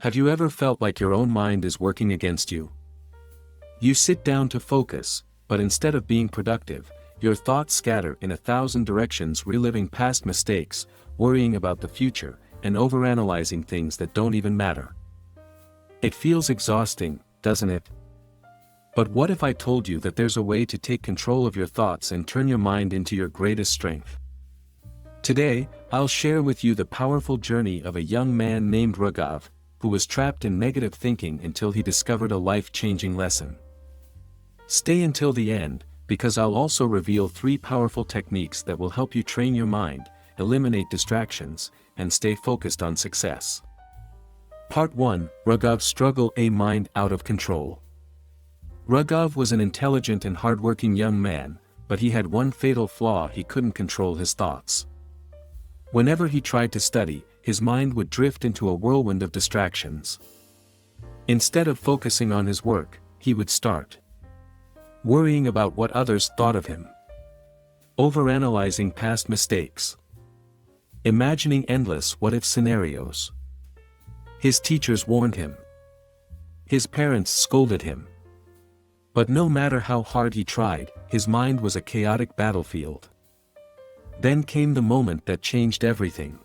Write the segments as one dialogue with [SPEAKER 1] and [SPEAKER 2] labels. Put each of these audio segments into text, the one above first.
[SPEAKER 1] Have you ever felt like your own mind is working against you? You sit down to focus, but instead of being productive, your thoughts scatter in 1,000 directions, reliving past mistakes, worrying about the future, and overanalyzing things that don't even matter. It feels exhausting, doesn't it? But what if I told you that there's a way to take control of your thoughts and turn your mind into your greatest strength? Today, I'll share with you the powerful journey of a young man named Ragav, who was trapped in negative thinking until he discovered a life-changing lesson. Stay until the end, because I'll also reveal 3 powerful techniques that will help you train your mind, eliminate distractions, and stay focused on success. Part 1: Ragav's struggle, a mind out of control. Ragav was an intelligent and hardworking young man, but he had one fatal flaw: he couldn't control his thoughts. Whenever he tried to study, his mind would drift into a whirlwind of distractions. Instead of focusing on his work, he would start worrying about what others thought of him, overanalyzing past mistakes, imagining endless what-if scenarios. His teachers warned him. His parents scolded him. But no matter how hard he tried, his mind was a chaotic battlefield. Then came the moment that changed everything.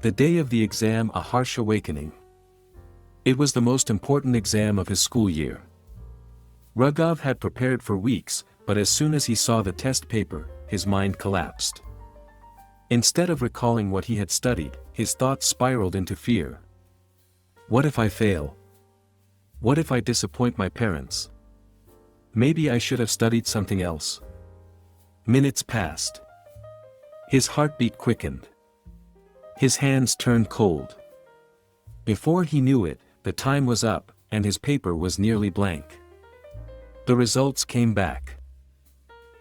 [SPEAKER 1] The day of the exam, a harsh awakening. It was the most important exam of his school year. Ragav had prepared for weeks, but as soon as he saw the test paper, his mind collapsed. Instead of recalling what he had studied, his thoughts spiraled into fear. What if I fail? What if I disappoint my parents? Maybe I should have studied something else. Minutes passed. His heartbeat quickened. His hands turned cold. Before he knew it, the time was up, and his paper was nearly blank. The results came back.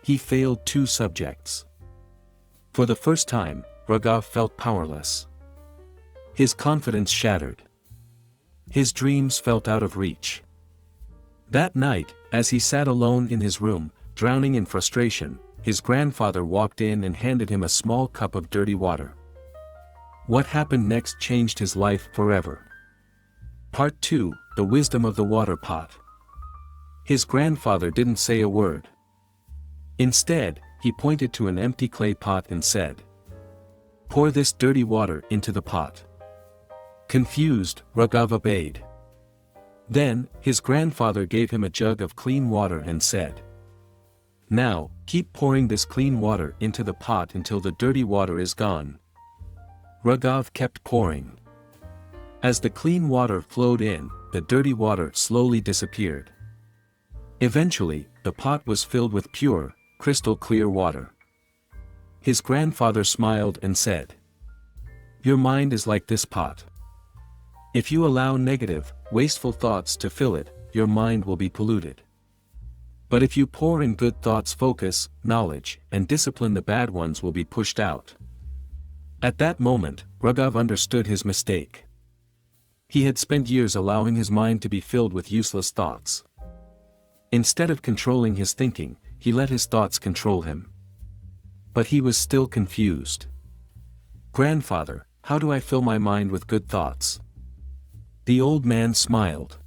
[SPEAKER 1] He failed 2 subjects. For the first time, Ragav felt powerless. His confidence shattered. His dreams felt out of reach. That night, as he sat alone in his room, drowning in frustration, his grandfather walked in and handed him a small cup of dirty water. What happened next changed his life forever. Part 2: The wisdom of the water pot. His grandfather didn't say a word. Instead, he pointed to an empty clay pot and said, "Pour this dirty water into the pot." Confused, Ragav obeyed. Then, his grandfather gave him a jug of clean water and said, "Now, keep pouring this clean water into the pot until the dirty water is gone." Ragav kept pouring. As the clean water flowed in, the dirty water slowly disappeared. Eventually, the pot was filled with pure, crystal clear water. His grandfather smiled and said, "Your mind is like this pot. If you allow negative, wasteful thoughts to fill it, your mind will be polluted. But if you pour in good thoughts, focus, knowledge, and discipline, the bad ones will be pushed out." At that moment, Ragav understood his mistake. He had spent years allowing his mind to be filled with useless thoughts. Instead of controlling his thinking, he let his thoughts control him. But he was still confused. "Grandfather, how do I fill my mind with good thoughts?" The old man smiled.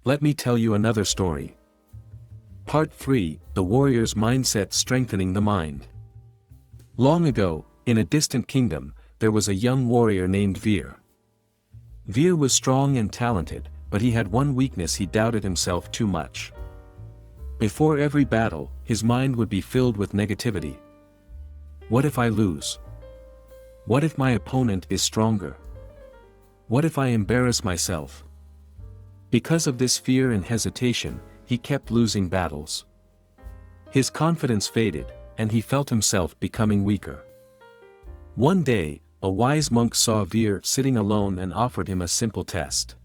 [SPEAKER 1] "Let me tell you another story." Part 3: The warrior's mindset, strengthening the mind. Long ago, in a distant kingdom, there was a young warrior named Veer. Veer was strong and talented, but he had one weakness: he doubted himself too much. Before every battle, his mind would be filled with negativity. What if I lose? What if my opponent is stronger? What if I embarrass myself? Because of this fear and hesitation, he kept losing battles. His confidence faded, and he felt himself becoming weaker. One day, a wise monk saw Veer sitting alone and offered him a simple test.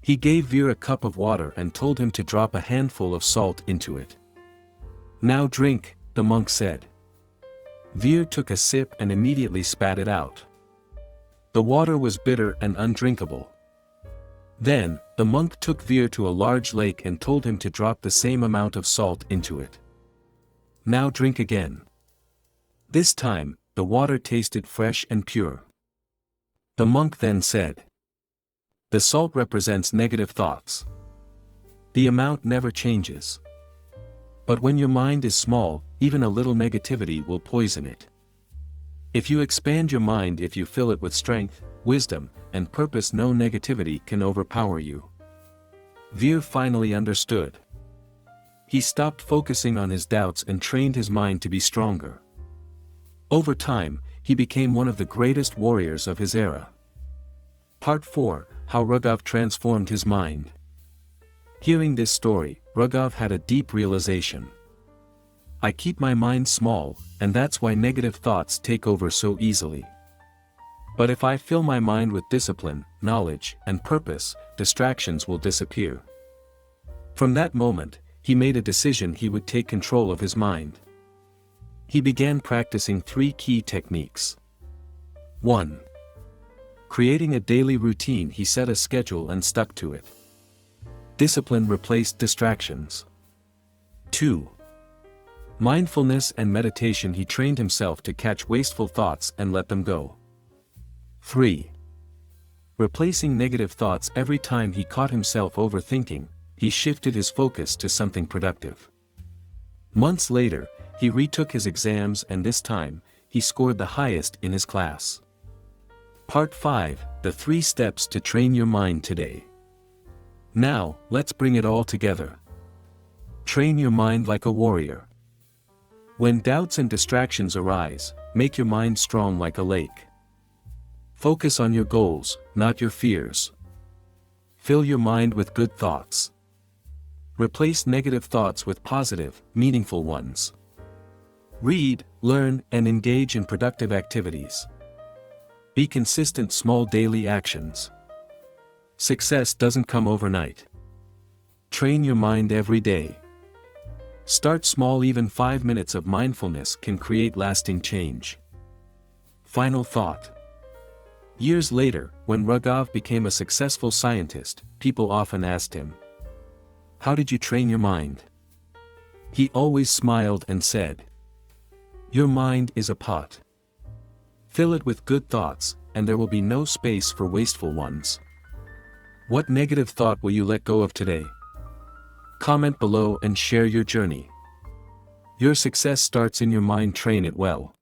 [SPEAKER 1] He gave Veer a cup of water and told him to drop a handful of salt into it. "Now drink," the monk said. Veer took a sip and immediately spat it out. The water was bitter and undrinkable. Then, the monk took Veer to a large lake and told him to drop the same amount of salt into it. "Now drink again." This time, the water tasted fresh and pure. The monk then said, The salt represents negative thoughts. The amount never changes. But when your mind is small, even a little negativity will poison it. If you expand your mind, if you fill it with strength, wisdom, and purpose, no negativity can overpower you. Veer finally understood. He stopped focusing on his doubts and trained his mind to be stronger. Over time, he became one of the greatest warriors of his era. Part 4: How Ragav transformed his mind. Hearing this story, Ragav had a deep realization. I keep my mind small, and that's why negative thoughts take over so easily. But if I fill my mind with discipline, knowledge, and purpose, distractions will disappear. From that moment, he made a decision he would take control of his mind. He began practicing 3 key techniques. 1. Creating a daily routine. He set a schedule and stuck to it. Discipline replaced distractions. 2. Mindfulness and meditation. He trained himself to catch wasteful thoughts and let them go. 3. Replacing negative thoughts. Every time he caught himself overthinking, he shifted his focus to something productive. Months later, he retook his exams, and this time, he scored the highest in his class. Part 5: The 3 steps to train your mind today. Now, let's bring it all together. Train your mind like a warrior. When doubts and distractions arise, make your mind strong like a lake. Focus on your goals, not your fears. Fill your mind with good thoughts. Replace negative thoughts with positive, meaningful ones. Read, learn, and engage in productive activities. Be consistent. Small daily actions. Success doesn't come overnight. Train your mind every day. Start small. Even 5 minutes of mindfulness can create lasting change. Final thought. Years later, when Ragav became a successful scientist, people often asked him, "How did you train your mind?" He always smiled and said, "Your mind is a pot. Fill it with good thoughts, and there will be no space for wasteful ones." What negative thought will you let go of today? Comment below and share your journey. Your success starts in your mind. Train it well.